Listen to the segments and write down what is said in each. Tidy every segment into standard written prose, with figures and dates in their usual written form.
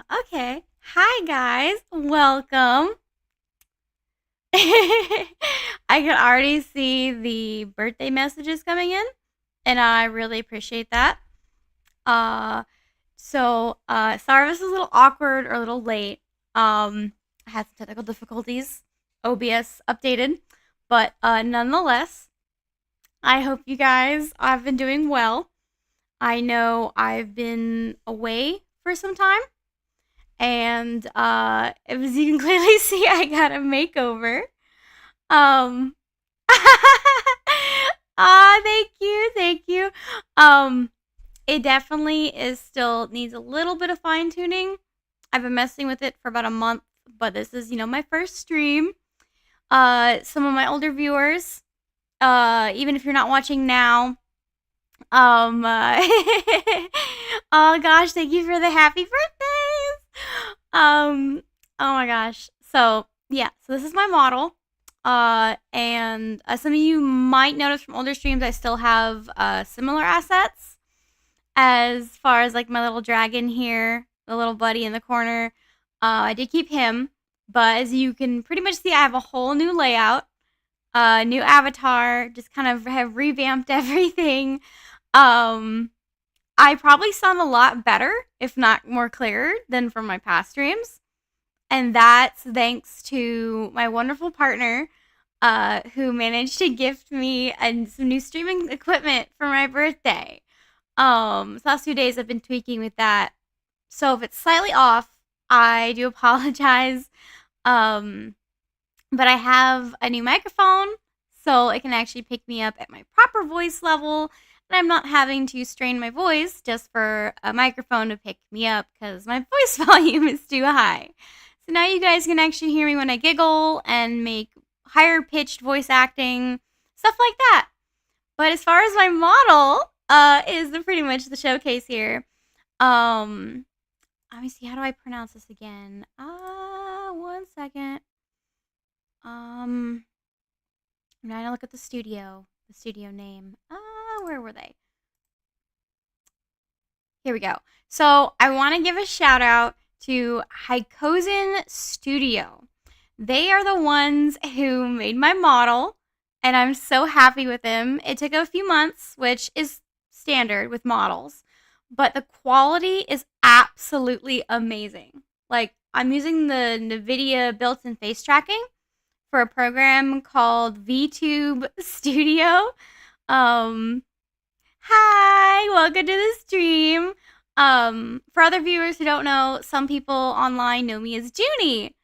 Okay. Hi, guys. Welcome. I can already see the birthday messages coming in, and I really appreciate that. Uh, sorry if this is a little awkward or a little late. I had some technical difficulties. OBS updated, but nonetheless, I hope you guys have been doing well. I know I've been away for some time, and as you can clearly see, I got a makeover. Um, thank you, thank you. Um, it definitely is still needs a little bit of fine tuning. I've been messing with it for about a month, but this is my first stream. Some of my older viewers, even if you're not watching now, oh gosh, thank you for the happy birthdays. Oh my gosh. So yeah, so this is my model. And some of you might notice from older streams, I still have similar assets as far as like my little dragon here, the little buddy in the corner. I did keep him, but as you can pretty much see, I have a whole new layout, new avatar, just kind of have revamped everything. Um, I probably sound a lot better, if not more clear, than from my past streams. And that's thanks to my wonderful partner, who managed to gift me some new streaming equipment for my birthday. The last 2 days I've been tweaking with that. So if it's slightly off, I do apologize. Um, but I have a new microphone, so it can actually pick me up at my proper voice level, and I'm not having to strain my voice just for a microphone to pick me up because my voice volume is too high. So now you guys can actually hear me when I giggle and make higher pitched voice acting, stuff like that. But as far as my model, is pretty much the showcase here. Um, Let me see. How do I pronounce this again? 1 second. I'm trying to look at the studio name. Where were they? Here we go. So I want to give a shout out to Hykozen Studio. They are the ones who made my model, and I'm so happy with them. It took a few months, which is standard with models, but the quality is absolutely amazing. Like, I'm using the NVIDIA built-in face tracking for a program called Vtube Studio. Um, Hi, welcome to the stream. For other viewers who don't know, some people online know me as Junie.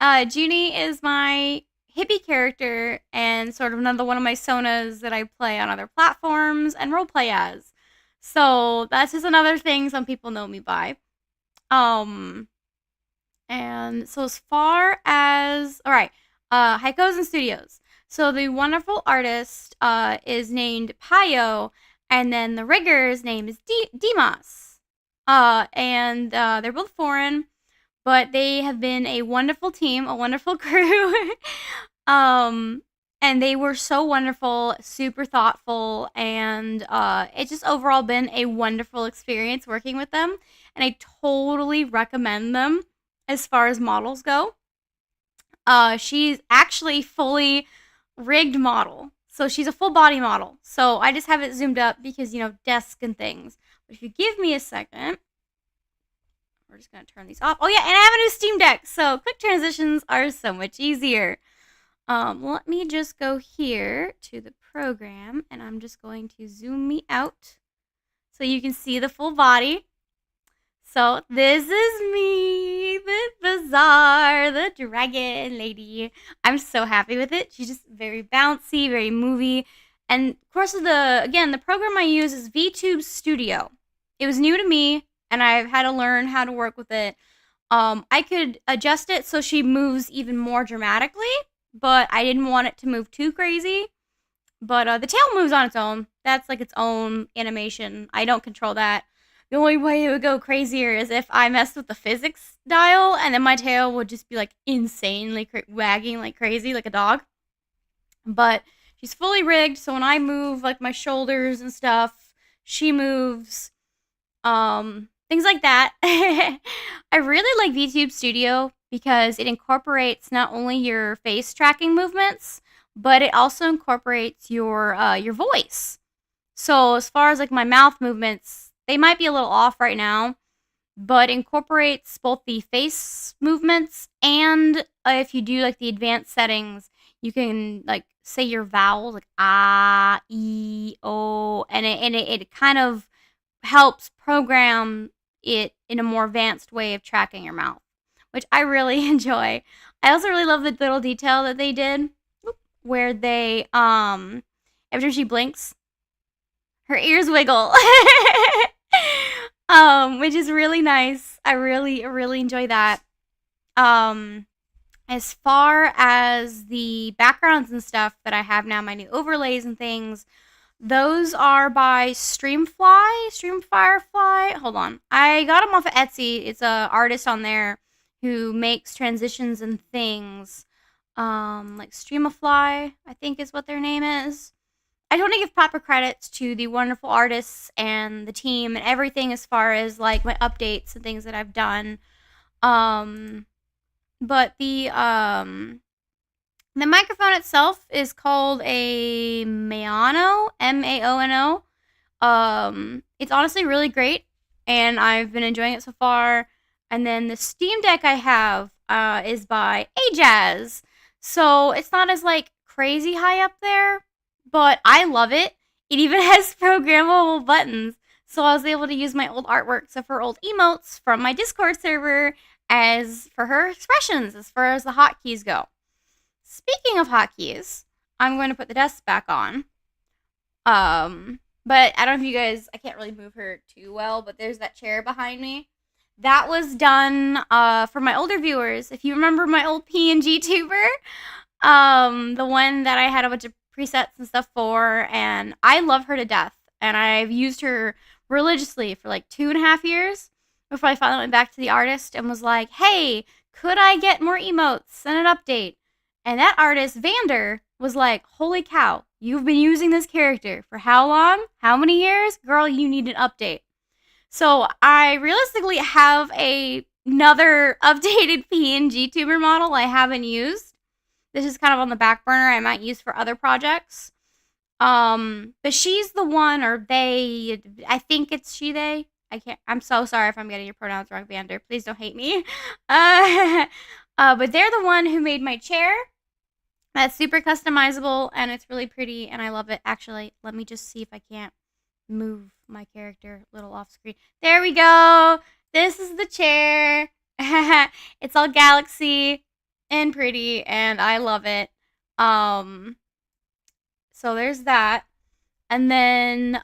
Junie is my hippie character and sort of another one of my sonas that I play on other platforms and roleplay as. So that's just another thing some people know me by. Um, and so as far as all right, Hykozen Studios. So the wonderful artist is named Payo, and then the rigger's name is Dimas. And they're both foreign, but they have been a wonderful team, a wonderful crew. um, and they were so wonderful, super thoughtful, and it's just overall been a wonderful experience working with them. And I totally recommend them as far as models go. She's actually fully rigged model. So she's a full body model. So I just have it zoomed up because, desk and things. But if you give me a second, we're just going to turn these off. Oh, yeah, and I have a new Steam Deck. So quick transitions are so much easier. Let me just go here to the program, and I'm just going to zoom me out so you can see the full body. So this is me, the Bazaar, the dragon lady. I'm so happy with it. She's just very bouncy, very movie. And of course, the program I use is VTube Studio. It was new to me, and I've had to learn how to work with it. I could adjust it so she moves even more dramatically, but I didn't want it to move too crazy. But the tail moves on its own. That's like its own animation. I don't control that. The only way it would go crazier is if I messed with the physics dial, and then my tail would just be like insanely wagging like crazy, like a dog. But she's fully rigged, so when I move like my shoulders and stuff, she moves. things like that. I really like VTube Studio because it incorporates not only your face tracking movements, but it also incorporates your voice. So as far as like my mouth movements, they might be a little off right now, but incorporates both the face movements and if you do like the advanced settings, you can like say your vowels like ah, e, o, and it kind of helps program it in a more advanced way of tracking your mouth, which I really enjoy. I also really love the little detail that they did where they after she blinks, her ears wiggle. Which is really nice. I really enjoy that. Um as far as the backgrounds and stuff that I have now, my new overlays and things, those are by Streamfirefly. Hold on. I got them off of Etsy. It's a artist on there who makes transitions and things. Like Streamify, I think is what their name is. I just want to give proper credits to the wonderful artists and the team and everything as far as like my updates and things that I've done. Um, but the microphone itself is called a Maono, Maono. It's honestly really great, and I've been enjoying it so far. And then the Steam Deck I have is by Ajaz, so it's not as like crazy high up there, but I love it. It even has programmable buttons, so I was able to use my old artworks of her old emotes from my Discord server as for her expressions as far as the hotkeys go. Speaking of hotkeys, I'm going to put the desk back on. But I don't know if you guys, I can't really move her too well, but there's that chair behind me. That was done for my older viewers. If you remember my old PNG tuber, the one that I had a bunch of presets and stuff for, and I love her to death. And I've used her religiously for like 2.5 years before I finally went back to the artist and was like, hey, could I get more emotes and an update? And that artist, Vander, was like, holy cow, you've been using this character for how long? How many years? Girl, you need an update. So I realistically have another updated PNG tuber model I haven't used. This is kind of on the back burner I might use for other projects. But she's the one, or they, I think it's she, they. I'm so sorry if I'm getting your pronouns wrong, Vander. Please don't hate me. But they're the one who made my chair. That's super customizable, and it's really pretty, and I love it. Actually, let me just see if I can't move my character a little off screen. There we go. This is the chair. It's all galaxy and pretty, and I love it. So there's that. And then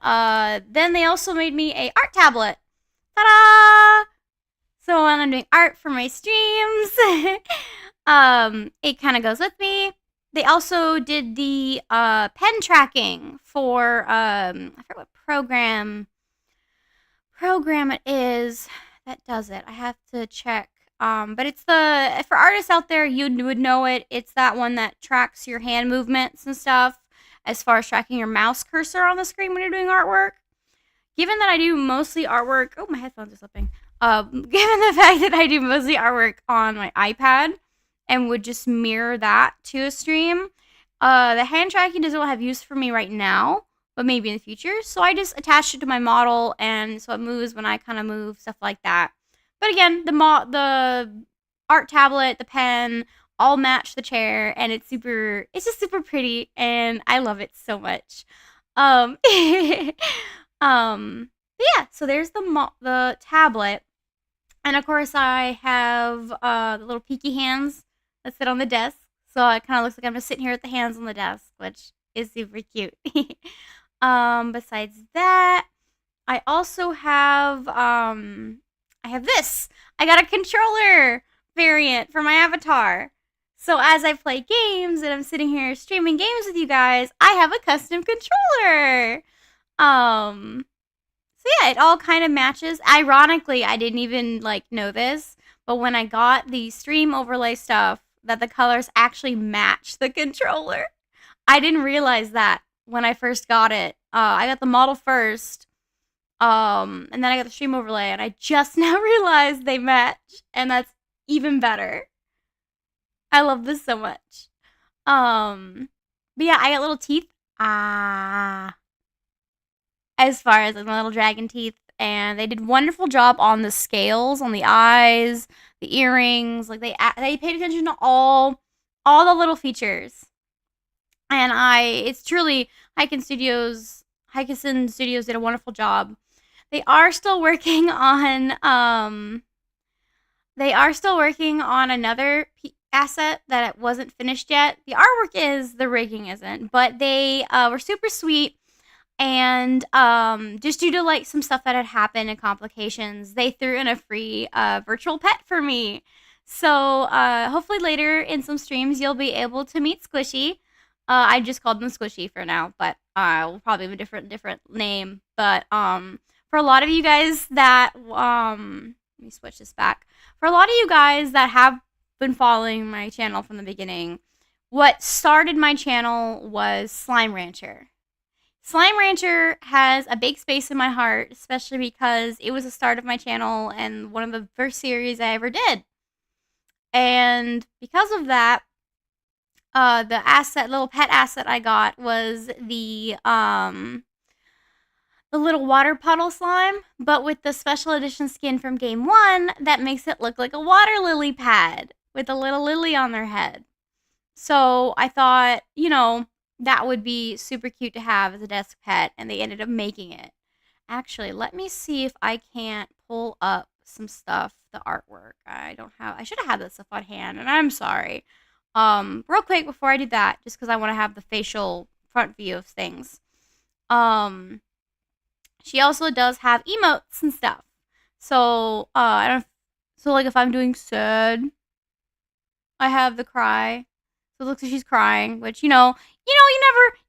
they also made me a art tablet. Ta-da! So when I'm doing art for my streams, it kind of goes with me. They also did the pen tracking for I forget what program it is that does it. I have to check. But it's for artists out there, you would know it. It's that one that tracks your hand movements and stuff as far as tracking your mouse cursor on the screen when you're doing artwork. Given that I do mostly artwork, oh, my headphones are slipping. Given the fact that I do mostly artwork on my iPad and would just mirror that to a stream, the hand tracking doesn't have use for me right now, but maybe in the future. So I just attached it to my model, and so it moves when I kind of move, stuff like that. But again, the art tablet, the pen, all match the chair, and it's just super pretty, and I love it so much. Yeah, so there's the tablet, and of course I have the little peeky hands that sit on the desk, so it kind of looks like I'm just sitting here with the hands on the desk, which is super cute. Besides that, I also have I have this. I got a controller variant for my avatar. So as I play games and I'm sitting here streaming games with you guys, I have a custom controller. So yeah, it all kind of matches. Ironically, I didn't even know this, but when I got the stream overlay stuff, that the colors actually match the controller. I didn't realize that when I first got it. I got the model first, And then I got the stream overlay, and I just now realized they match, and that's even better. I love this so much. But yeah, I got little teeth. Ah, as far as like my little dragon teeth, and they did wonderful job on the scales, on the eyes, the earrings. Like they paid attention to all the little features, and it's truly Hikisin Studios did a wonderful job. They are still working on another asset that it wasn't finished yet. The artwork is, the rigging isn't, but they were super sweet. And just due to like some stuff that had happened and complications, they threw in a free virtual pet for me. So hopefully later in some streams you'll be able to meet Squishy. I just called them Squishy for now, but we'll probably have a different name. But for a lot of you guys that let me switch this back. For a lot of you guys that have been following my channel from the beginning, what started my channel was Slime Rancher. Slime Rancher has a big space in my heart, especially because it was the start of my channel and one of the first series I ever did. And because of that, the little pet asset I got was the little water puddle slime, but with the special edition skin from game 1 that makes it look like a water lily pad with a little lily on their head. So I thought, that would be super cute to have as a desk pet, and they ended up making it. Actually, let me see if I can't pull up some stuff, the artwork. I should have had this stuff on hand, and I'm sorry. Real quick before I do that, just because I want to have the facial front view of things. She also does have emotes and stuff. So, I don't. So, like, if I'm doing sad, I have the cry. So it looks like she's crying, which you never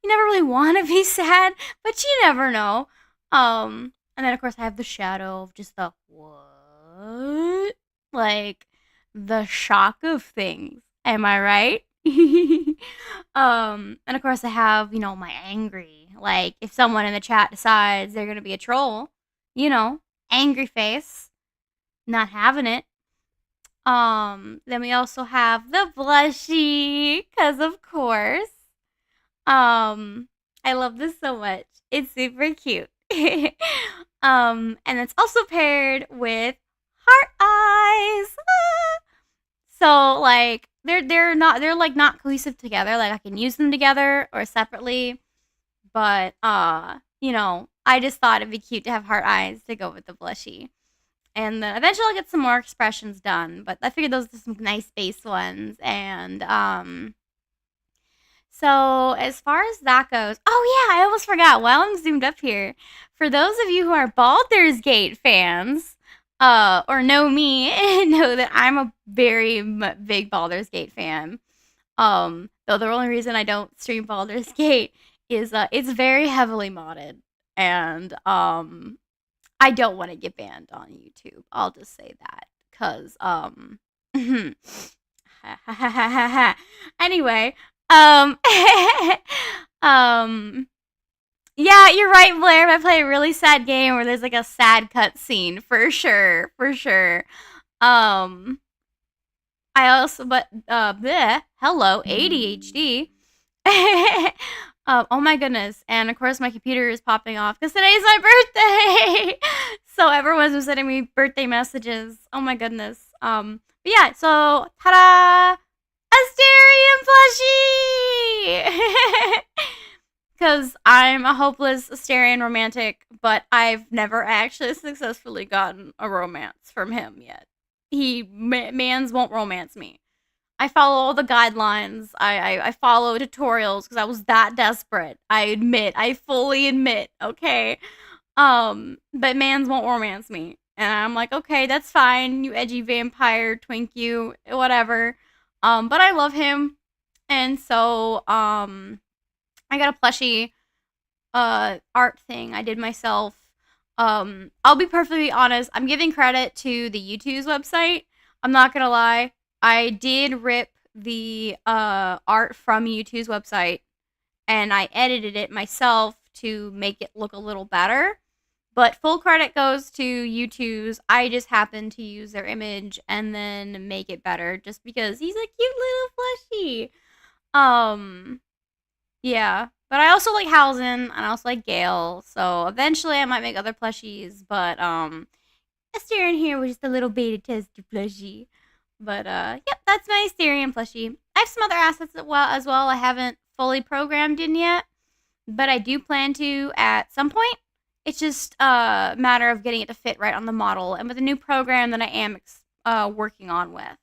really want to be sad, but you never know. And then of course I have the shadow of just the what, like the shock of things. Am I right? And of course I have my angry. Like if someone in the chat decides they're gonna be a troll, angry face, not having it. Then we also have the blushy, because of course. I love this so much. It's super cute. And it's also paired with heart eyes. Ah! So like they're not cohesive together. Like I can use them together or separately. But I just thought it'd be cute to have heart eyes to go with the blushy. And then eventually I'll get some more expressions done, but I figured those are some nice base ones. And so as far as that goes, oh yeah, I almost forgot. While I'm zoomed up here, for those of you who are Baldur's Gate fans, or know me, know that I'm a very big Baldur's Gate fan. Though the only reason I don't stream Baldur's Gate is it's very heavily modded, and I don't want to get banned on YouTube. I'll just say that. Cause anyway, yeah, you're right, Blair. If I play a really sad game where there's like a sad cutscene, for sure, for sure. I also, but bleh, hello, ADHD. Oh my goodness. And of course my computer is popping off because today's my birthday. So everyone's been sending me birthday messages. Oh my goodness. But yeah, so ta-da! Asterian plushie! Because I'm a hopeless Asterian romantic, but I've never actually successfully gotten a romance from him yet. Mans won't romance me. I follow all the guidelines. I follow tutorials because I was that desperate. I fully admit, okay? But mans won't romance me. And I'm like, okay, that's fine, you edgy vampire, twink you, whatever. But I love him. And so, I got a plushie, art thing I did myself. I'll be perfectly honest, I'm giving credit to the YouTube's website. I'm not gonna lie. I did rip the art from YouTube's website, and I edited it myself to make it look a little better. But full credit goes to U2's. I just happened to use their image and then make it better just because he's a cute little plushie. Um, yeah. But I also like Hausen and I also like Gale. So eventually I might make other plushies. But Asterion here was just a little beta tester plushie. But yep, that's my Asterion plushie. I have some other assets as well. I haven't fully programmed in yet, but I do plan to at some point. It's just a matter of getting it to fit right on the model and with a new program that I am working on with.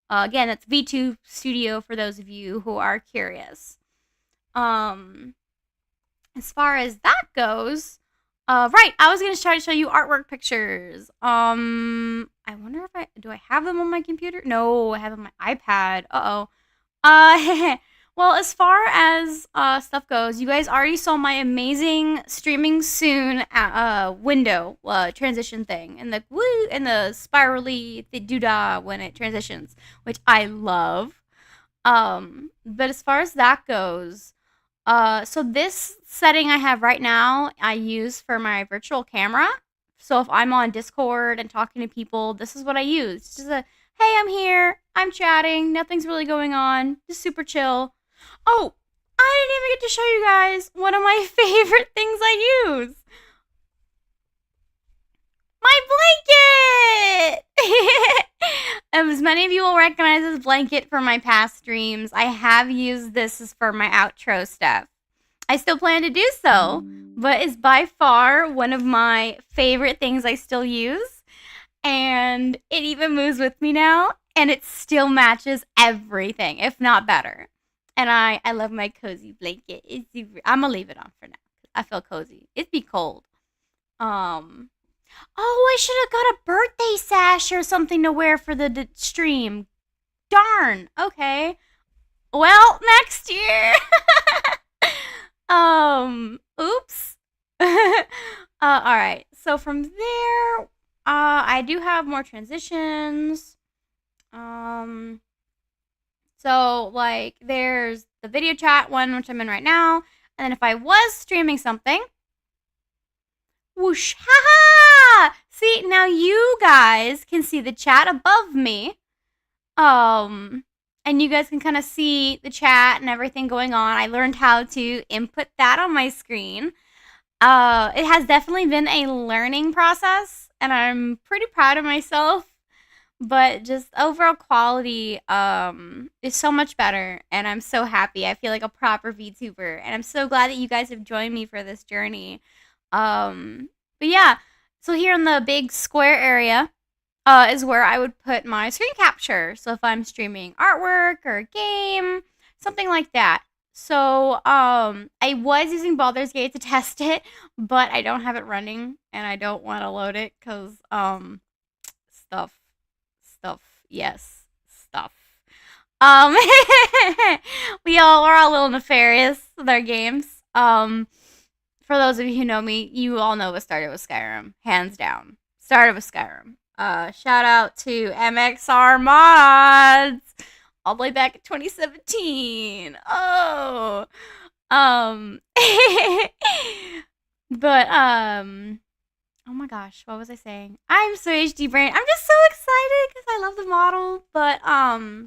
Again, that's V2 Studio for those of you who are curious. Um, as far as that goes, right, I was gonna try to show you artwork pictures. I wonder if I have them on my computer? No, I have them on my iPad. Well, as far as stuff goes, you guys already saw my amazing streaming soon window transition thing, and the woo and the spirally the doodah when it transitions, which I love. But as far as that goes, so this setting I have right now, I use for my virtual camera. So if I'm on Discord and talking to people, this is what I use. It's just a, hey, I'm here, I'm chatting, nothing's really going on, just super chill. Oh, I didn't even get to show you guys one of my favorite things I use. My blanket! As many of you will recognize this blanket from my past streams, I have used this as for my outro stuff. I still plan to do so, but it's by far one of my favorite things I still use. And it even moves with me now, and it still matches everything, if not better. And I love my cozy blanket. I'm gonna leave it on for now. I feel cozy. It'd be cold. Oh, I should have got a birthday sash or something to wear for the stream. Darn. Okay. Well, next year. Oops. All right. So from there, I do have more transitions. So like there's the video chat one, which I'm in right now, and then if I was streaming something, whoosh, haha! See, now you guys can see the chat above me. And you guys can kind of see the chat and everything going on. I learned how to input that on my screen. It has definitely been a learning process, and I'm pretty proud of myself. But just overall quality is so much better, and I'm so happy. I feel like a proper VTuber, and I'm so glad that you guys have joined me for this journey. But yeah, so here in the big square area is where I would put my screen capture. So if I'm streaming artwork or a game, something like that. So I was using Baldur's Gate to test it, but I don't have it running, and I don't want to load it because stuff, yes, stuff. Um, we're all a little nefarious with our games. For those of you who know me, you all know what started with Skyrim, hands down. Started with Skyrim. Shout out to MXR Mods, all the way back in 2017. Oh, but oh my gosh, what was I saying? I'm so HD brain. I'm just so excited because I love the model. But all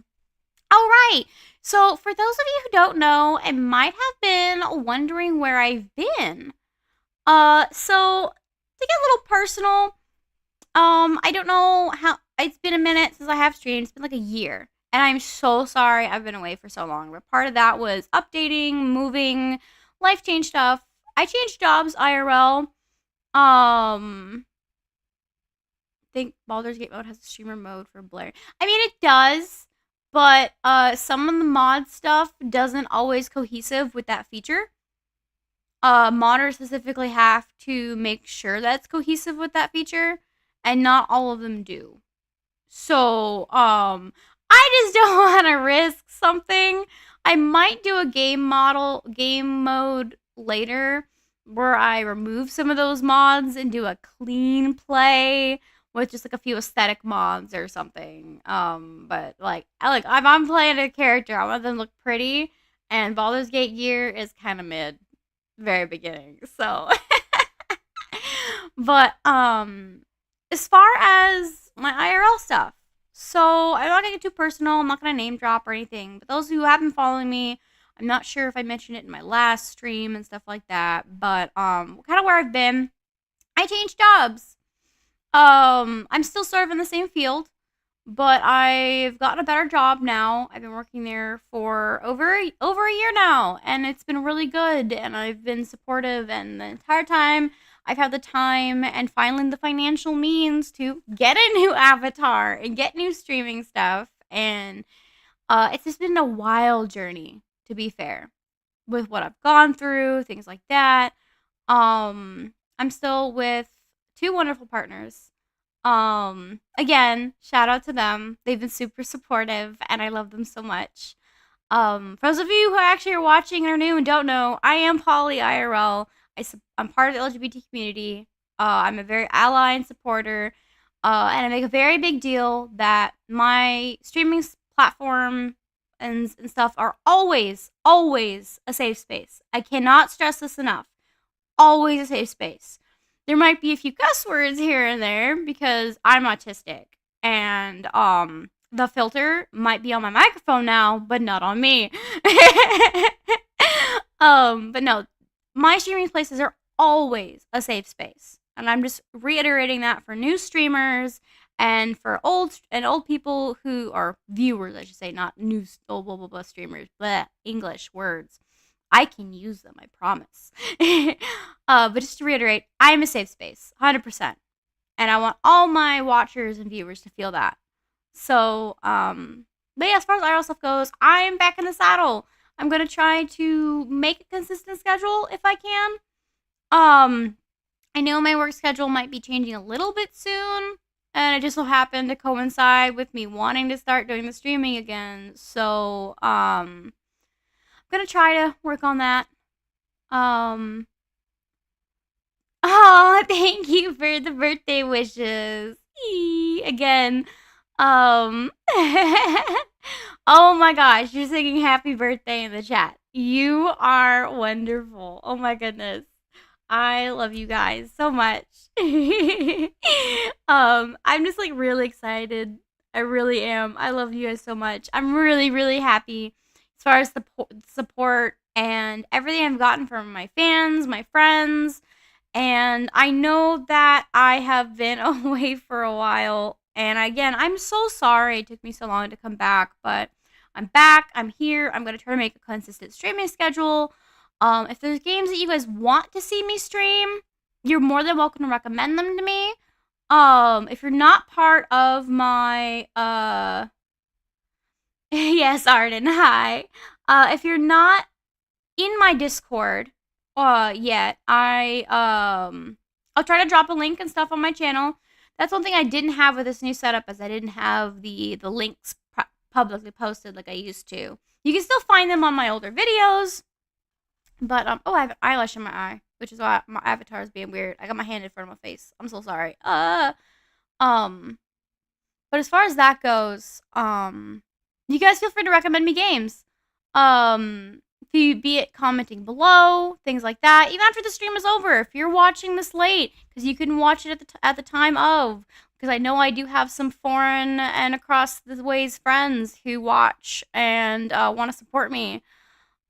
right. So for those of you who don't know and might have been wondering where I've been, so to get a little personal, I don't know how. It's been a minute since I have streamed. It's been like a year, and I'm so sorry I've been away for so long. But part of that was updating, moving, life change stuff. I changed jobs IRL. I think Baldur's Gate mode has a streamer mode for Blair. I mean, it does, but some of the mod stuff doesn't always cohesive with that feature. Modders specifically have to make sure that's cohesive with that feature, and not all of them do. So, I just don't want to risk something. I might do a game mode later where I remove some of those mods and do a clean play with just like a few aesthetic mods or something. But like if I'm playing a character, I want them to look pretty, and Baldur's Gate gear is kind of mid, very beginning. So, But as far as my IRL stuff, so I'm not gonna get too personal. I'm not gonna name drop or anything. But those who have been following me, I'm not sure if I mentioned it in my last stream and stuff like that. But kind of where I've been, I changed jobs. I'm still sort of in the same field, but I've gotten a better job now. I've been working there for over a year now, and it's been really good. And I've been supportive, and the entire time I've had the time and finally the financial means to get a new avatar and get new streaming stuff. And it's just been a wild journey, to be fair, with what I've gone through, things like that. I'm still with two wonderful partners. Again, shout out to them. They've been super supportive and I love them so much. For those of you who actually are watching and are new and don't know, I am poly IRL. I'm part of the LGBT community. I'm a very ally and supporter. And I make a very big deal that my streaming platform and stuff are always, always a safe space. I cannot stress this enough. Always a safe space. There might be a few cuss words here and there because I'm autistic. And the filter might be on my microphone now, but not on me. But no, my streaming places are always a safe space. And I'm just reiterating that for new streamers and for old people who are viewers, I should say, not new old blah blah blah streamers, but English words. I can use them, I promise. But just to reiterate, I'm a safe space, 100%. And I want all my watchers and viewers to feel that. So, but yeah, as far as IRL stuff goes, I'm back in the saddle. I'm going to try to make a consistent schedule if I can. I know my work schedule might be changing a little bit soon. And it just so happened to coincide with me wanting to start doing the streaming again. So, I'm gonna try to work on that. Oh, thank you for the birthday wishes. Again. Oh my gosh, you're singing happy birthday in the chat. You are wonderful. Oh my goodness. I love you guys so much. I'm just like really excited. I really am. I love you guys so much. I'm really, really happy as far as the support and everything I've gotten from my fans, my friends. And I know that I have been away for a while. And again, I'm so sorry it took me so long to come back, but I'm back. I'm here. I'm going to try to make a consistent streaming schedule. If there's games that you guys want to see me stream, you're more than welcome to recommend them to me. If you're not part of my, yes, Arden, hi. If you're not in my Discord, yet, I'll try to drop a link and stuff on my channel. That's one thing I didn't have with this new setup, as I didn't have the links publicly posted like I used to. You can still find them on my older videos, but oh, I have an eyelash in my eye, which is why my avatar is being weird. I got my hand in front of my face. I'm so sorry. But as far as that goes, you guys feel free to recommend me games. Be it commenting below, things like that. Even after the stream is over, if you're watching this late, because you couldn't watch it at the time of, because I know I do have some foreign and across the ways friends who watch and want to support me.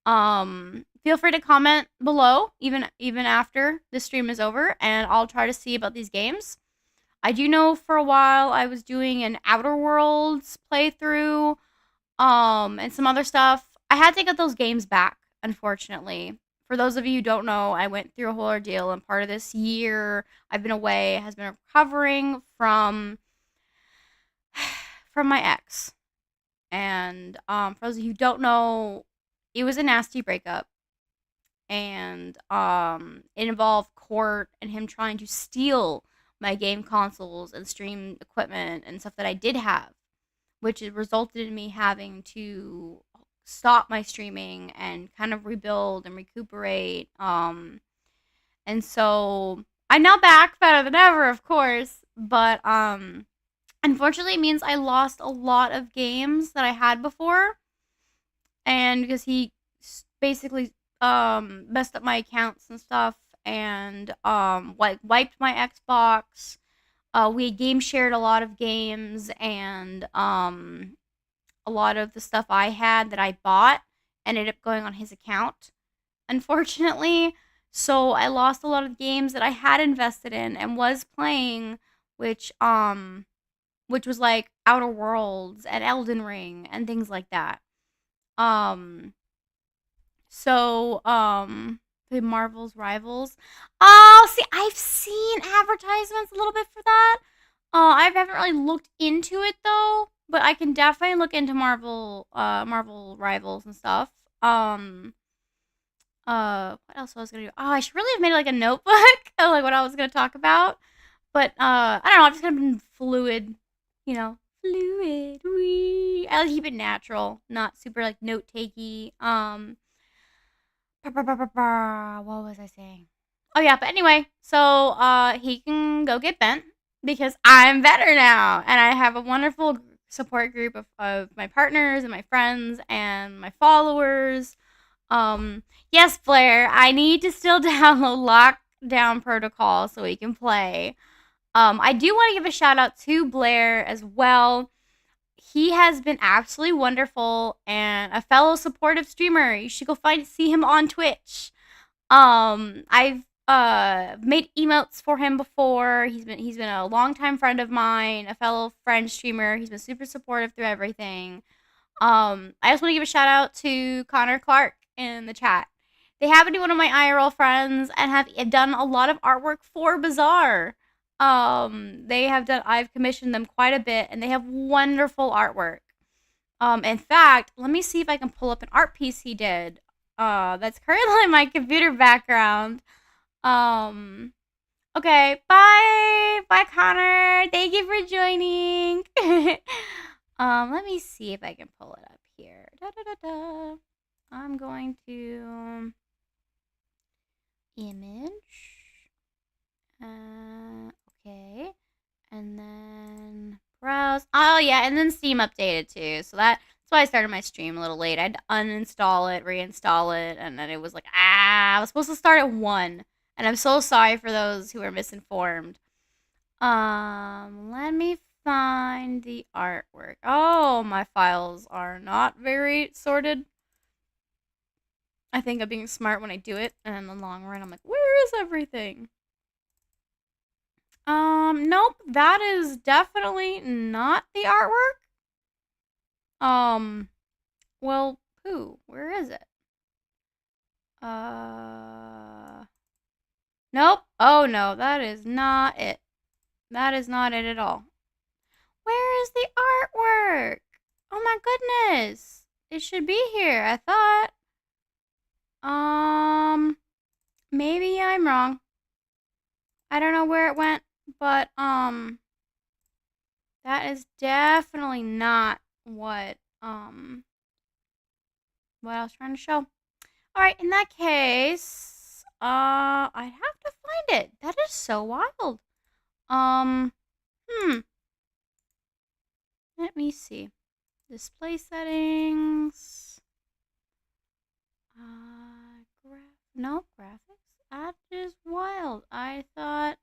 Feel free to comment below, even after the stream is over, and I'll try to see about these games. I do know for a while I was doing an Outer Worlds playthrough, and some other stuff. I had to get those games back, unfortunately. For those of you who don't know, I went through a whole ordeal, and part of this year I've been away has been recovering from my ex. And for those of you who don't know, it was a nasty breakup. And it involved court and him trying to steal my game consoles and stream equipment and stuff that I did have, which resulted in me having to stop my streaming and kind of rebuild and recuperate. And so I'm now back better than ever, of course, but unfortunately it means I lost a lot of games that I had before, and because he basically messed up my accounts and stuff, and like wiped my Xbox. We game shared a lot of games, and a lot of the stuff I had that I bought ended up going on his account, unfortunately. So I lost a lot of games that I had invested in and was playing, which was like Outer Worlds and Elden Ring and things like that. Um the Marvel's Rivals. Oh, see, I've seen advertisements a little bit for that. I haven't really looked into it though, but I can definitely look into Marvel Rivals and stuff. What else was I gonna do? Oh, I should really have made like a notebook of like what I was gonna talk about. But I don't know. I've just kind of been fluid, you know, fluid. Wee. I like to keep it natural, not super like note takey. What was I saying? Oh yeah, but anyway, so he can go get bent because I'm better now, and I have a wonderful support group of my partners and my friends and my followers. Yes, Blair, I need to still download Lockdown Protocol so we can play. I do want to give a shout out to Blair as well. He has been absolutely wonderful and a fellow supportive streamer. You should go see him on Twitch. I've made emotes for him before. He's been a longtime friend of mine, a fellow friend streamer. He's been super supportive through everything. I just want to give a shout out to Connor Clark in the chat. They happen to be one of my IRL friends and have done a lot of artwork for Bazaar. I've commissioned them quite a bit, and they have wonderful artwork. In fact, let me see if I can pull up an art piece he did. That's currently my computer background. Okay, bye, Connor. Thank you for joining. Let me see if I can pull it up here. I'm going to image. Okay, and then browse. Oh yeah, and then Steam updated too. So that's why I started my stream a little late. I had to uninstall it, reinstall it, and then it was like, I was supposed to start at 1. And I'm so sorry for those who are misinformed. Let me find the artwork. Oh, my files are not very sorted. I think I'm being smart when I do it, and in the long run, I'm like, where is everything? Nope, that is definitely not the artwork. Well, where is it? Nope. Oh no, that is not it. That is not it at all. Where is the artwork? Oh my goodness. It should be here, I thought. Maybe I'm wrong. I don't know where it went, but, that is definitely not what I was trying to show. Alright, in that case, I'd have to find it. That is so wild. Let me see. Display settings. No graphics. That is wild. I thought,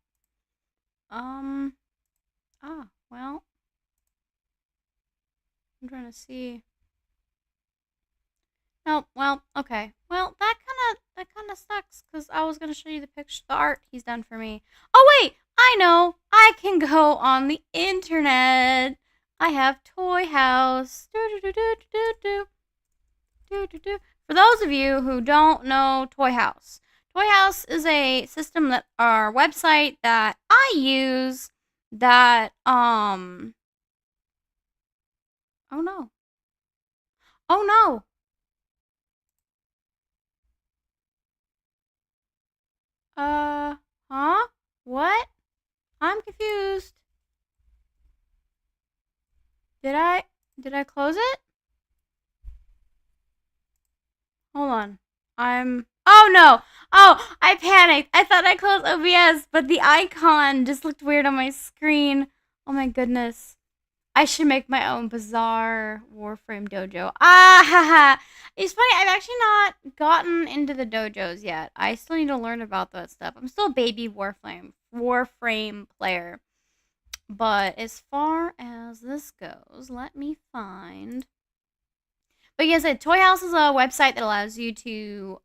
well, I'm trying to see. No, well, okay. Well, that kind of sucks because I was gonna show you the picture, the art he's done for me. Oh wait, I know. I can go on the internet. I have Toy House. For those of you who don't know Toy House is a system that our website that I use that oh no. Oh no. Huh? What? I'm confused. Did I close it? Hold on. Oh no! Oh, I panicked. I thought I closed OBS, but the icon just looked weird on my screen. Oh my goodness. I should make my own Bazaar Warframe dojo. Ah, haha. It's funny, I've actually not gotten into the dojos yet. I still need to learn about that stuff. I'm still a baby Warframe player. But as far as this goes, let me find. But yes, Toy House is a website that allows you to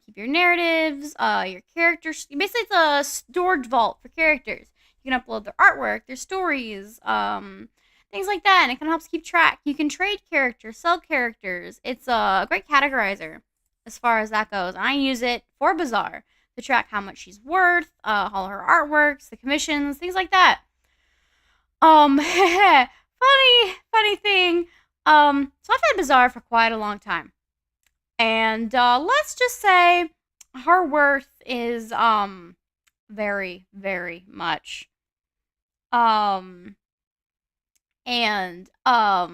keep your narratives, your characters. Basically, it's a storage vault for characters. You can upload their artwork, their stories, things like that, and it can help keep track. You can trade characters, sell characters. It's a great categorizer as far as that goes. And I use it for Bazaar to track how much she's worth, all her artworks, the commissions, things like that. Funny thing. So I've had Bazaar for quite a long time. And let's just say her worth is very, very much. And I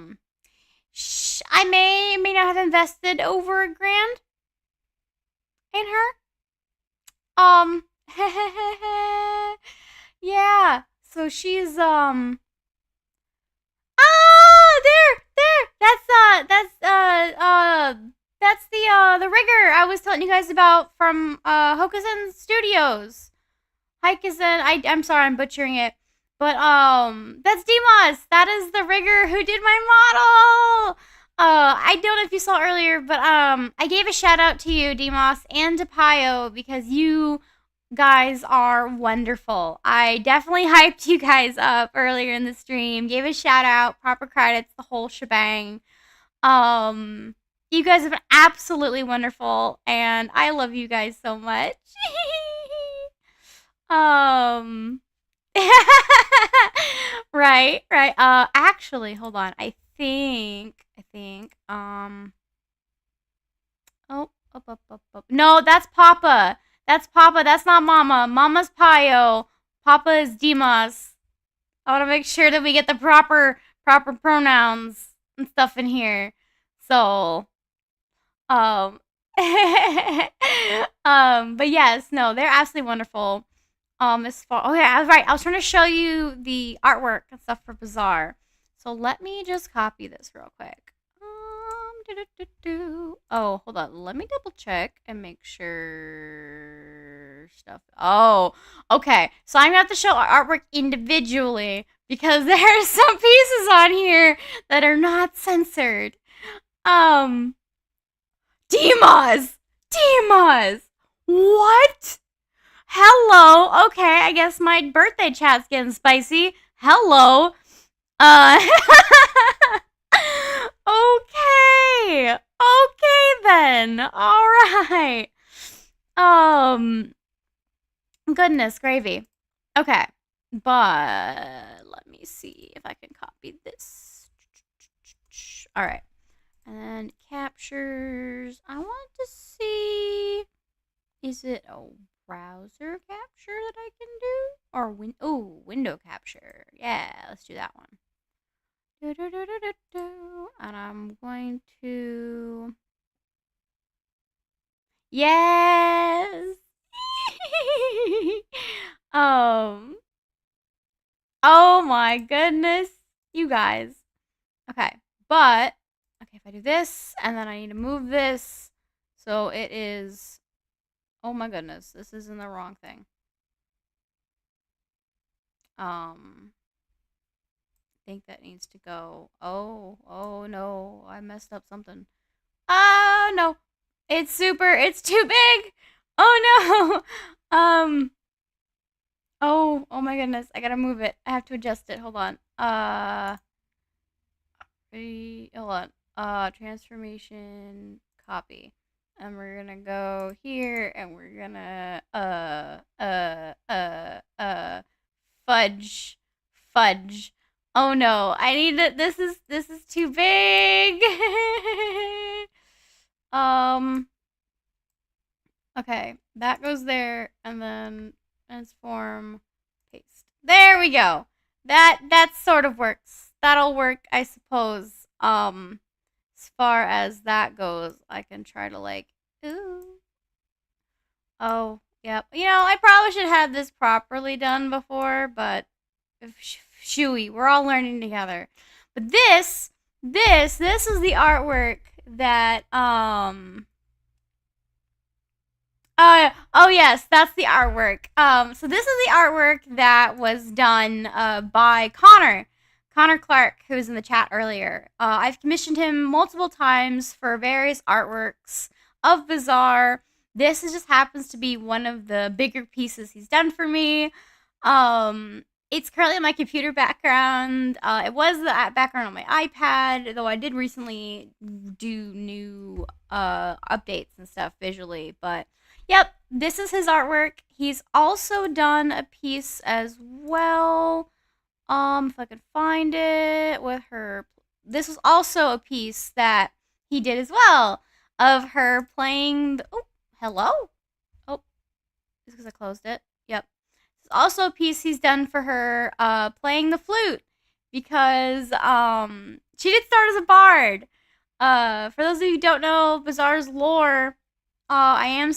may not have invested over $1,000 in her. Yeah. So she's that's the rigger I was telling you guys about from Hokusen Studios. Hikusen, I'm sorry, I'm butchering it. But that's Dimas. That is the rigger who did my model. I don't know if you saw earlier, but I gave a shout out to you, Dimas, and to Payo, because you guys are wonderful. I definitely hyped you guys up earlier in the stream. Gave a shout out, proper credits, the whole shebang. You guys have been absolutely wonderful, and I love you guys so much. Right. Actually, hold on. I think. Oh, up. No, that's Papa. That's Papa. That's not Mama. Mama's Payo. Papa is Dimas. I want to make sure that we get the proper pronouns and stuff in here. So, but yes, no, they're absolutely wonderful. As far, okay, I was right. I was trying to show you the artwork and stuff for Bazaar. So let me just copy this real quick. Oh, hold on. Let me double check and make sure stuff. Oh, okay. So I'm gonna have to show artwork individually because there are some pieces on here that are not censored. Dimas! What? Hello. Okay, I guess my birthday chat's getting spicy. Hello. Okay. Okay then. All right. Goodness gravy. Okay. But let me see if I can copy this. All right. And captures. I want to see. Is it a browser capture that I can do? Or window capture. Yeah, let's do that one. And I'm going to. Yes. Oh my goodness, you guys. Okay, but okay, if I do this and then I need to move this, so it is. Oh my goodness, this is in the wrong thing. I think that needs to go. Oh no, I messed up something. Oh no, it's it's too big. Oh no. Oh my goodness, I gotta move it. I have to adjust it. Hold on. Hold on. Transformation, copy. And we're gonna go here and we're gonna fudge. Oh no, I need it. This is too big. Okay, that goes there and then transform, paste. There we go. That sort of works. That'll work, I suppose. As far as that goes, I can try to like, ooh. Oh, yep. You know, I probably should have this properly done before, but shooey, we're all learning together. But this is the artwork that oh yes, that's the artwork. So this is the artwork that was done by Connor Clark, who was in the chat earlier. I've commissioned him multiple times for various artworks of Bizarre. This just happens to be one of the bigger pieces he's done for me. It's currently my computer background. It was the background on my iPad, though I did recently do new updates and stuff visually. But yep, this is his artwork. He's also done a piece as well. If I could find it with her. This was also a piece that he did as well of her playing. Oh, hello. Oh, just because I closed it. Yep. It's also a piece he's done for her playing the flute because she did start as a bard. For those of you who don't know Bizarre's lore, I am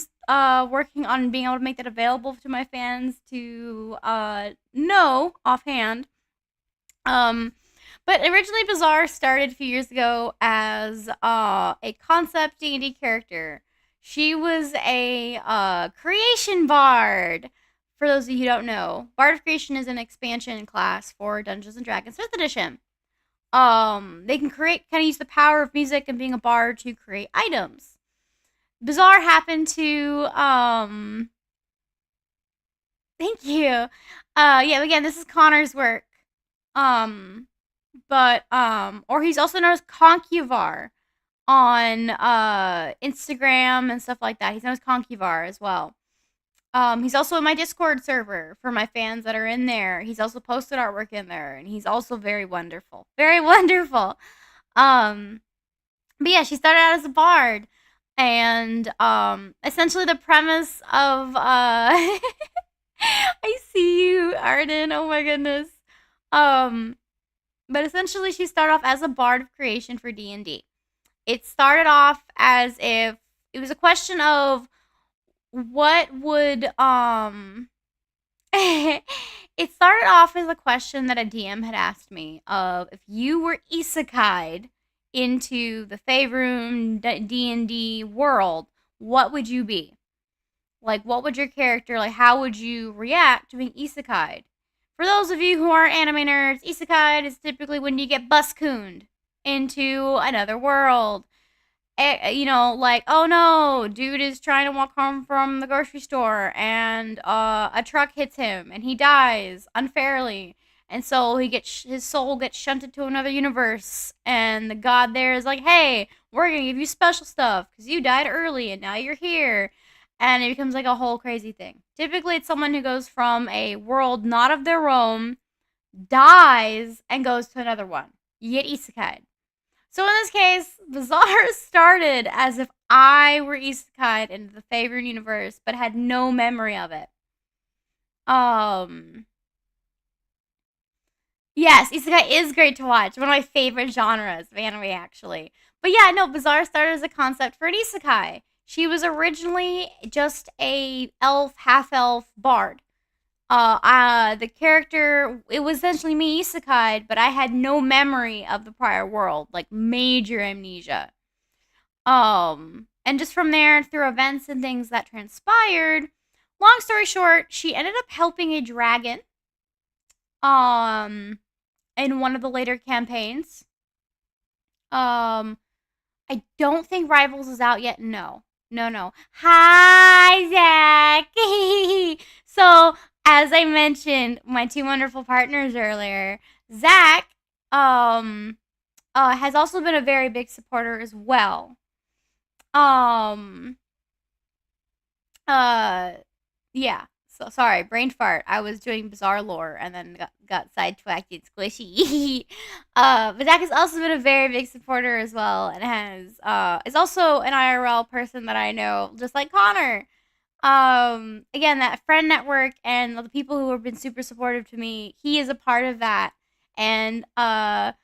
working on being able to make that available to my fans to know offhand. But originally Bizarre started a few years ago as a concept D&D character. She was a creation bard. For those of you who don't know, Bard of Creation is an expansion class for Dungeons and Dragons 5th edition. They can use the power of music and being a bard to create items. Bizarre happened to thank you. Yeah, again, this is Connor's work. Or he's also known as Concuvar on Instagram and stuff like that. He's known as Concuvar as well. He's also in my Discord server for my fans that are in there. He's also posted artwork in there, and he's also very wonderful. Very wonderful. But yeah, she started out as a bard. And essentially the premise of I see you, Arden. Oh my goodness. But essentially she started off as a bard of creation for D&D. It started off as if it was a question of what would it started off as a question that a DM had asked me of if you were isekai'd into the Faerun D&D world, what would you be? Like, what would your character, like, how would you react to being isekai'd? For those of you who aren't anime nerds, isekai is typically when you get buscooned into another world. You know, like, oh no, dude is trying to walk home from the grocery store and a truck hits him and he dies unfairly. And so his soul gets shunted to another universe, and the god there is like, hey, we're gonna give you special stuff because you died early and now you're here. And it becomes like a whole crazy thing. Typically, it's someone who goes from a world not of their own, dies, and goes to another one. You get isekai. So in this case, Bizarre started as if I were isekai'd into the Faerun universe, but had no memory of it. Yes, isekai is great to watch. One of my favorite genres of anime, actually. But yeah, no, Bizarre started as a concept for an isekai. She was originally just a elf, half-elf bard. The character, it was essentially me isekai'd, but I had no memory of the prior world, like major amnesia. And just from there, through events and things that transpired, long story short, she ended up helping a dragon, in one of the later campaigns. I don't think Rivals is out yet. No. Hi, Zach. So, as I mentioned, my two wonderful partners earlier, Zach has also been a very big supporter as well. Yeah. So sorry, brain fart. I was doing Bizarre lore and then got sidetracked and squishy. But Zach has also been a very big supporter as well, and is also an IRL person that I know, just like Connor. Again, that friend network and the people who have been super supportive to me, he is a part of that, and I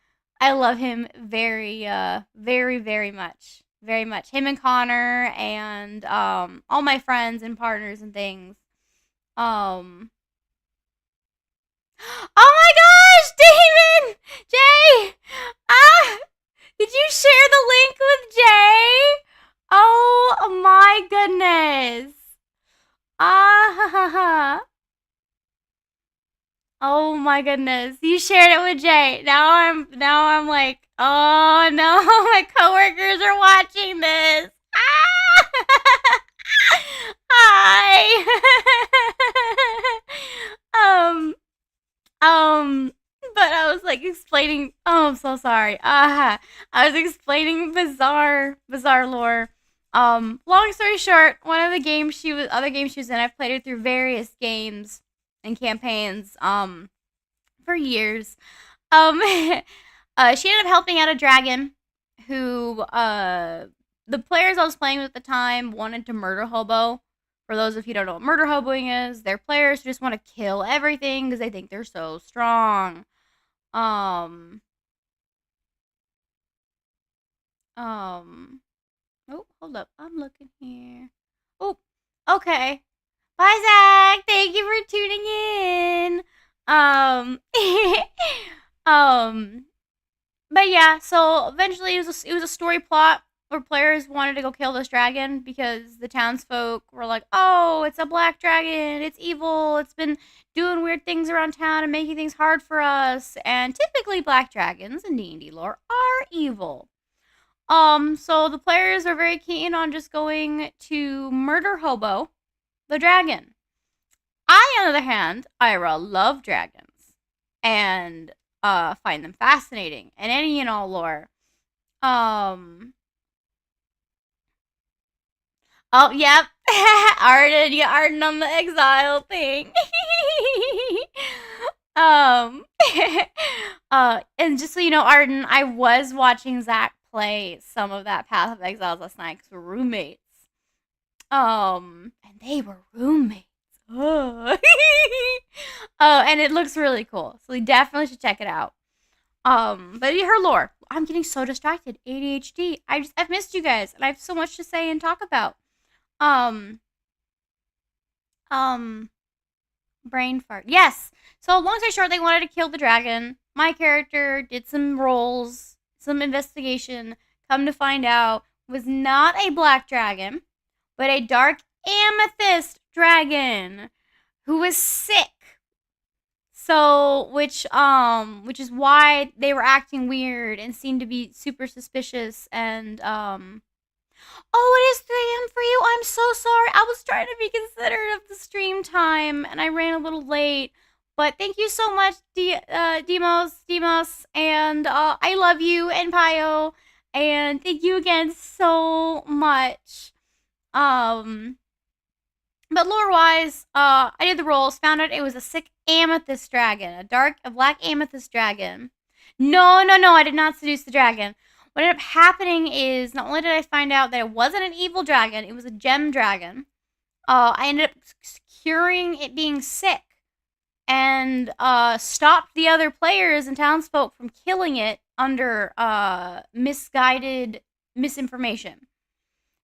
love him very, very, very much, very much. Him and Connor and all my friends and partners and things. Oh my gosh, Damon! Jay! Ah! Did you share the link with Jay? Oh my goodness. Ah ha ha ha. Oh my goodness. You shared it with Jay. Now I'm like, oh no, my coworkers are watching this. Ah! Hi. um um but I was like explaining, oh, I'm so sorry. I was explaining bizarre lore. Long story short, one of the games other games she was in, I've played her through various games and campaigns for years. Um she ended up helping out a dragon who the players I was playing with at the time wanted to murder hobo. For those of you who don't know what murder hoboing is, they're players who just want to kill everything because they think they're so strong. Um oh, hold up. I'm looking here. Oh, okay. Bye, Zach. Thank you for tuning in. Um, um, but yeah. So eventually, it was a story plot where players wanted to go kill this dragon because the townsfolk were like, "Oh, it's a black dragon. It's evil. It's been doing weird things around town and making things hard for us." And typically, black dragons in D&D lore are evil. So the players are very keen on just going to murder Hobo, the dragon. I, on the other hand, Ira, love dragons and find them fascinating and any and all lore. Um. Oh, yep. Arden, yeah, Arden on the exile thing. um. And just so you know, Arden, I was watching Zach play some of that Path of Exiles last night because we're roommates. And they were roommates. Oh. Oh, and it looks really cool. So we definitely should check it out. But her lore. I'm getting so distracted. ADHD. I've missed you guys, and I have so much to say and talk about. Um, um, brain fart. Yes. So long story short, they wanted to kill the dragon. My character did some rolls, some investigation. Come to find out, was not a black dragon, but a dark amethyst dragon who was sick. So, which is why they were acting weird and seemed to be super suspicious and oh, it is 3 a.m. for you. I'm so sorry. I was trying to be considerate of the stream time and I ran a little late. But thank you so much, Demos, and I love you and Pio, and thank you again so much. But lore-wise, I did the rolls, found out it was a sick amethyst dragon, a black amethyst dragon. No, I did not seduce the dragon. What ended up happening is, not only did I find out that it wasn't an evil dragon, it was a gem dragon, I ended up curing it being sick and stopped the other players and townsfolk from killing it under misguided misinformation.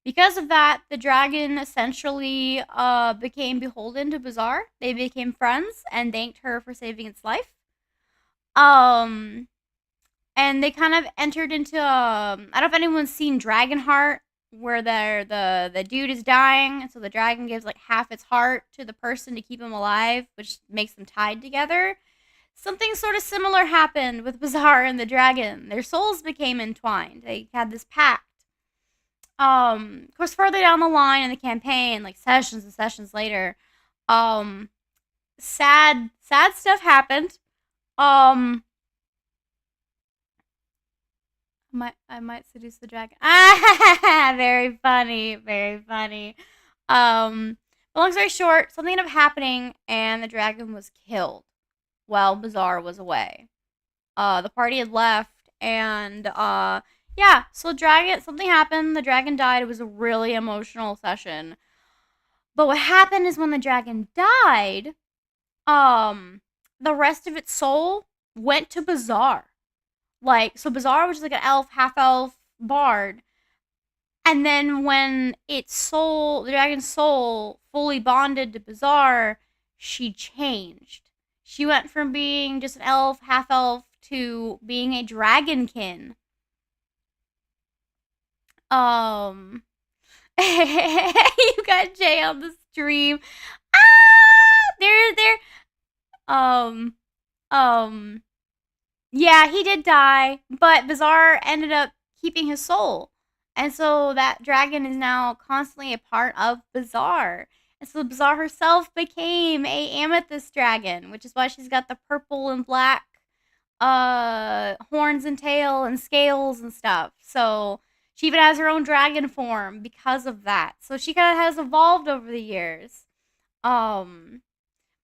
Because of that, the dragon essentially became beholden to Bazaar. They became friends and thanked her for saving its life. And they kind of entered into I don't know if anyone's seen Dragonheart, where the dude is dying, and so the dragon gives like half its heart to the person to keep him alive, which makes them tied together. Something sort of similar happened with Bazaar and the dragon. Their souls became entwined. They had this pact. Of course, further down the line in the campaign, like sessions and sessions later, sad stuff happened. I might seduce the dragon. Very funny, very funny. But long story short, something ended up happening, and the dragon was killed while Bazaar was away. The party had left, and yeah, so something happened. The dragon died. It was a really emotional session. But what happened is when the dragon died, the rest of its soul went to Bazaar. So Bazaar was like an elf, half elf bard. And then when the dragon's soul fully bonded to Bazaar, she changed. She went from being just an elf, half elf, to being a dragonkin. Um, you got Jay on the stream. Ah, they're um um yeah, he did die, but Bizarre ended up keeping his soul. And so that dragon is now constantly a part of Bizarre. And so Bizarre herself became a amethyst dragon, which is why she's got the purple and black horns and tail and scales and stuff. So she even has her own dragon form because of that. So she kind of has evolved over the years. Um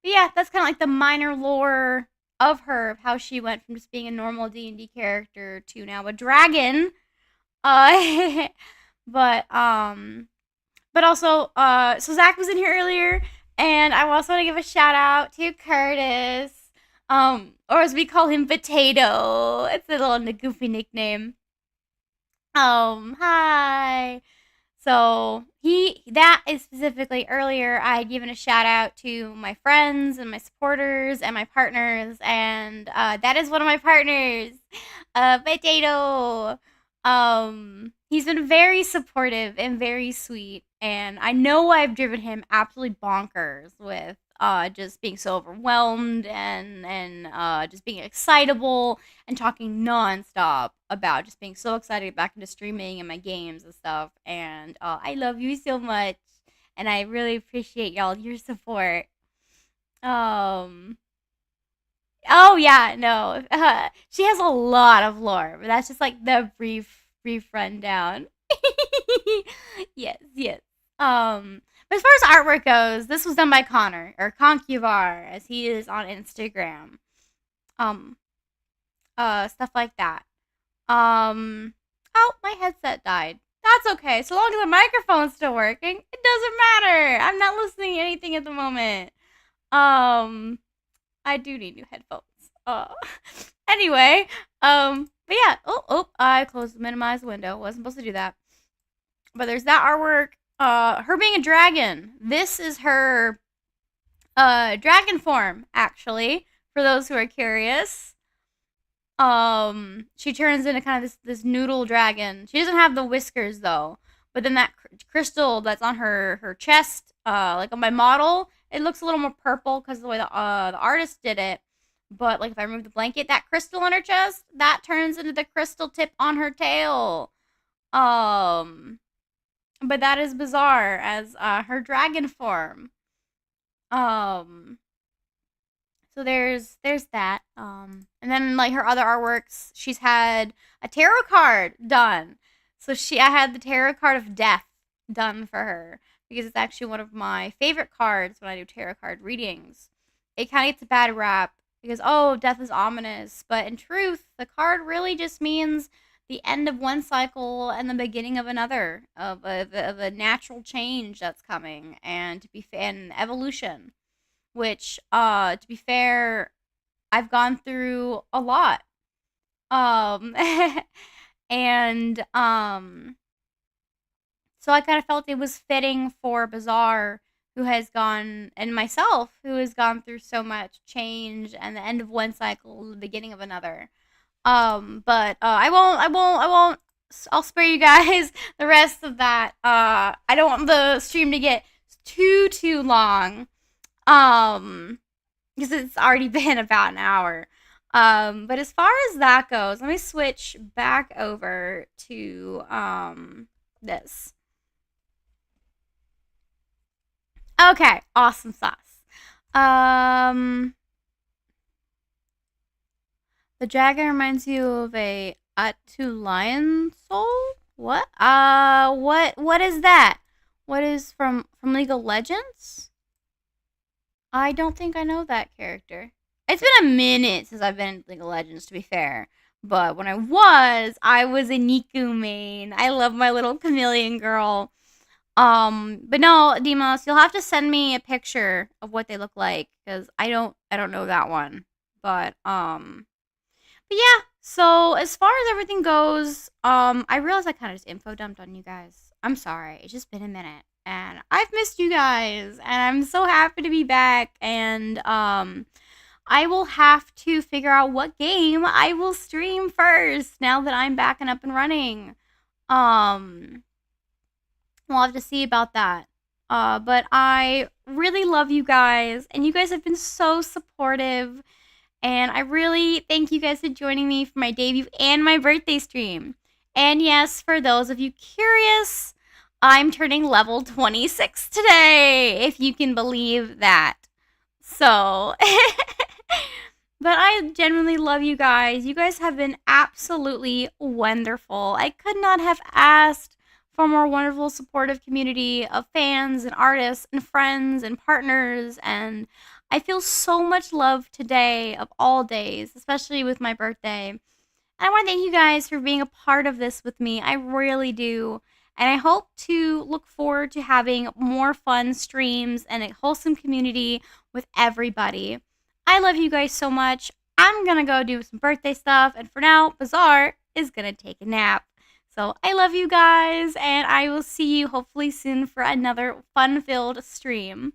but yeah, that's kind of like the minor lore of her, of how she went from just being a normal D&D character to now a dragon. Uh but also so Zach was in here earlier, and I also want to give a shout out to Curtis. Or as we call him, Potato. It's a little goofy nickname. Hi. So that is specifically earlier. I had given a shout out to my friends and my supporters and my partners, and that is one of my partners, Potato. He's been very supportive and very sweet, and I know I've driven him absolutely bonkers with just being so overwhelmed and just being excitable and talking nonstop about just being so excited to get back into streaming and my games and stuff. And I love you so much, and I really appreciate y'all your support. Um. Oh yeah, no. She has a lot of lore, but that's just like the brief rundown. Yes, yes. But as far as artwork goes, this was done by Connor, or Concuvar, as he is on Instagram. Um, Stuff like that. Oh, my headset died. That's okay. So long as the microphone's still working, it doesn't matter. I'm not listening to anything at the moment. Um, I do need new headphones. Anyway, but yeah. I closed the minimize window. Wasn't supposed to do that. But there's that artwork. Her being a dragon. This is her dragon form, actually, for those who are curious. She turns into kind of this noodle dragon. She doesn't have the whiskers though. But then that crystal that's on her chest, like on my model, it looks a little more purple because of the way the artist did it. But like if I remove the blanket, that crystal on her chest, that turns into the crystal tip on her tail. Um, but that is Bizarre as her dragon form. Um, so there's that. And then like her other artworks, she's had a tarot card done. So I had the tarot card of death done for her because it's actually one of my favorite cards when I do tarot card readings. It kind of gets a bad rap because death is ominous, but in truth, the card really just means the end of one cycle and the beginning of another, of a natural change that's coming, and and evolution, which to be fair, I've gone through a lot. Um and so I kind of felt it was fitting for Bizarre, who has gone, and myself, who has gone through so much change and the end of one cycle, the beginning of another. But I won't. I'll spare you guys the rest of that. I don't want the stream to get too long. Because it's already been about an hour. But as far as that goes, let me switch back over to this. Okay, awesome sauce. The dragon reminds you of a Atu lion soul? What? What is that? What is from League of Legends? I don't think I know that character. It's been a minute since I've been in League of Legends, to be fair. But when I was a Niku main. I love my little chameleon girl. But no, Demos, you'll have to send me a picture of what they look like because I don't know that one. But yeah. So as far as everything goes, I realized I kind of just info dumped on you guys. I'm sorry. It's just been a minute, and I've missed you guys, and I'm so happy to be back. And I will have to figure out what game I will stream first now that I'm back and up and running. Um, we'll have to see about that. But I really love you guys, and you guys have been so supportive. And I really thank you guys for joining me for my debut and my birthday stream. And yes, for those of you curious, I'm turning level 26 today, if you can believe that. So, but I genuinely love you guys. You guys have been absolutely wonderful. I could not have asked for a more wonderful, supportive community of fans and artists and friends and partners. And I feel so much love today of all days, especially with my birthday. And I want to thank you guys for being a part of this with me. I really do. And I hope to look forward to having more fun streams and a wholesome community with everybody. I love you guys so much. I'm going to go do some birthday stuff. And for now, Bazaar is going to take a nap. So I love you guys. And I will see you hopefully soon for another fun filled stream.